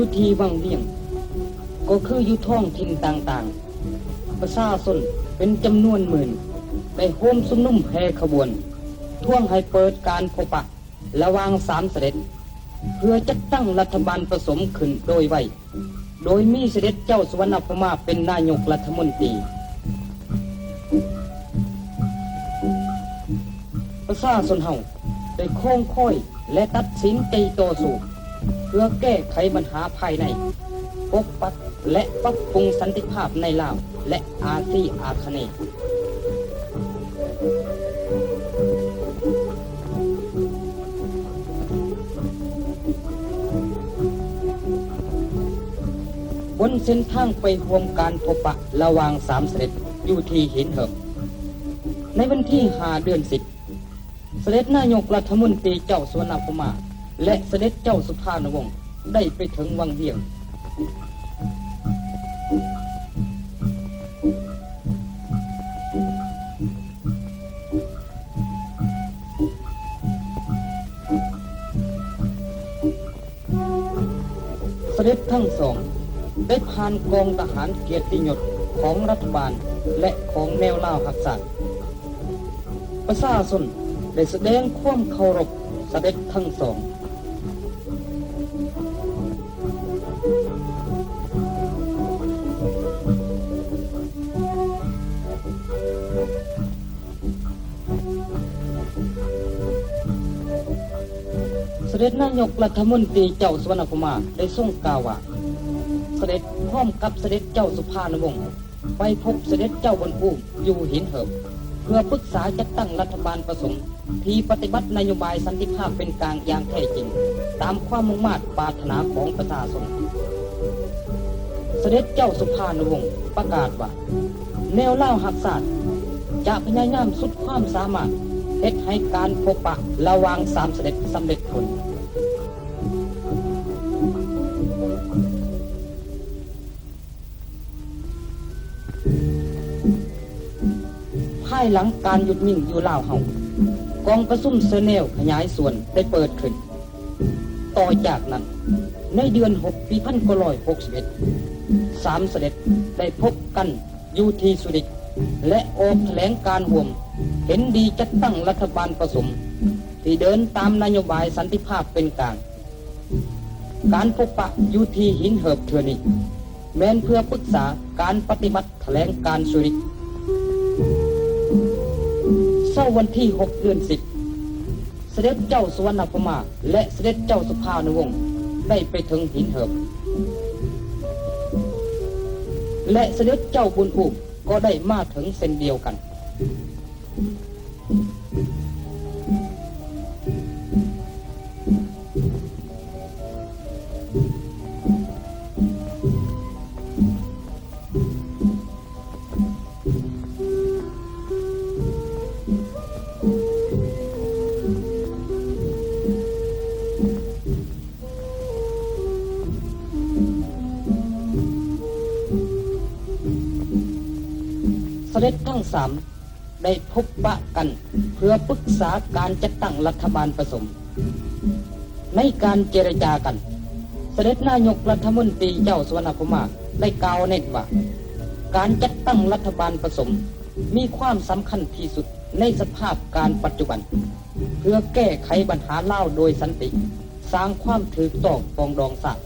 อยู่ที่วังเวียงก็คืออยู่ท้องถิ่นต่างๆประชาชนเป็นจำนวนหมื่นได้โฮมสุมนุมแห่ขบวนท่วงให้เปิดการพบปะระหว่างสามเสด็จเพื่อจัดตั้งรัฐบาลผสมขึ้นโดยไวโดยมีเสด็จเจ้าสุวรรณพม่าเป็นนายกรัฐมนตรีประชาชนเฮาได้คงค่อยและตัดสินใจต่อสู้เพื่อแก้ไขปัญหาภายในปกปักและปรับปรุงสันติภาพในลาวและอาซีอาคเนย์บนเส้นทางไปร่วมการพบปะระหว่างสามเสด็จอยู่ที่หินเหิบในวันที่5 เดือน 10เสด็จนายกรัฐมนตรีเจ้าสุวรรณพม่าและเสด็จเจ้าสุภาณวงศ์ได้ไปถึงวังเวียงเสด็จทั้งสองได้ผ่านกองทหารเกียรติยศของรัฐบาลและของแนวลาวหักษาประชาชนได้แสดงความเคารพเสด็จทั้งสองเสด็จนายกรัฐมนตรีเจ้าสุวรรณพม่าได้ทรงกล่าวว่าเสด็จพร้อมกับเสด็จเจ้าสุภาณวงศ์ไปพบเสด็จเจ้าบนภูมิอยู่หินเหิบเพื่อปรึกษาจัดตั้งรัฐบาลผสมที่ปฏิบัตินโยบายสันติภาพเป็นกลางอย่างแท้จริงตามความมุ่งมั่นปรารถนาของประชาชนเสด็จเจ้าสุภาณวงศ์ประกาศว่าแนวลาวหักษาจะพยายามสุดความสามารถเฮ็ดให้การพบปะระหว่างสามเสด็จสำเร็จผลภายหลังการหยุดนิ่งอยู่ลาวเฮากองประชุมเซเนลขยายส่วนได้เปิดขึ้นต่อจากนั้นในเดือน6 ปี1961สามเสด็จได้พบกันอยู่ที่สุริกและออกแถลงการร่วมเห็นดีจัดตั้งรัฐบาลผสมที่เดินตามนโยบายสันติภาพเป็นกลางการพบปะอยู่ที่หินเหิบเทือนี้แม้นเพื่อปรึกษาการปฏิบัติแถลงการสุริกเช้าวันที่6 เดือน 10เสด็จเจ้าสุวรรณพม่าและเสด็จเจ้าสุภาณวงศ์ได้ไปถึงหินเหิบและเสด็จเจ้าบุญภูมิก็ได้มาถึงเส้นเดียวกันเสด็จทั้งสามได้พบปะกันเพื่อปรึกษาการจัดตั้งรัฐบาลผสมในการเจรจากันเสด็จนายกรัฐมนตรีเจ้าสุวรรณพม่าได้กล่าวเน้นว่าการจัดตั้งรัฐบาลผสมมีความสำคัญที่สุดในสภาพการปัจจุบันเพื่อแก้ไขปัญหาลาวโดยสันติสร้างความถูกต้องปรองดองศาสตร์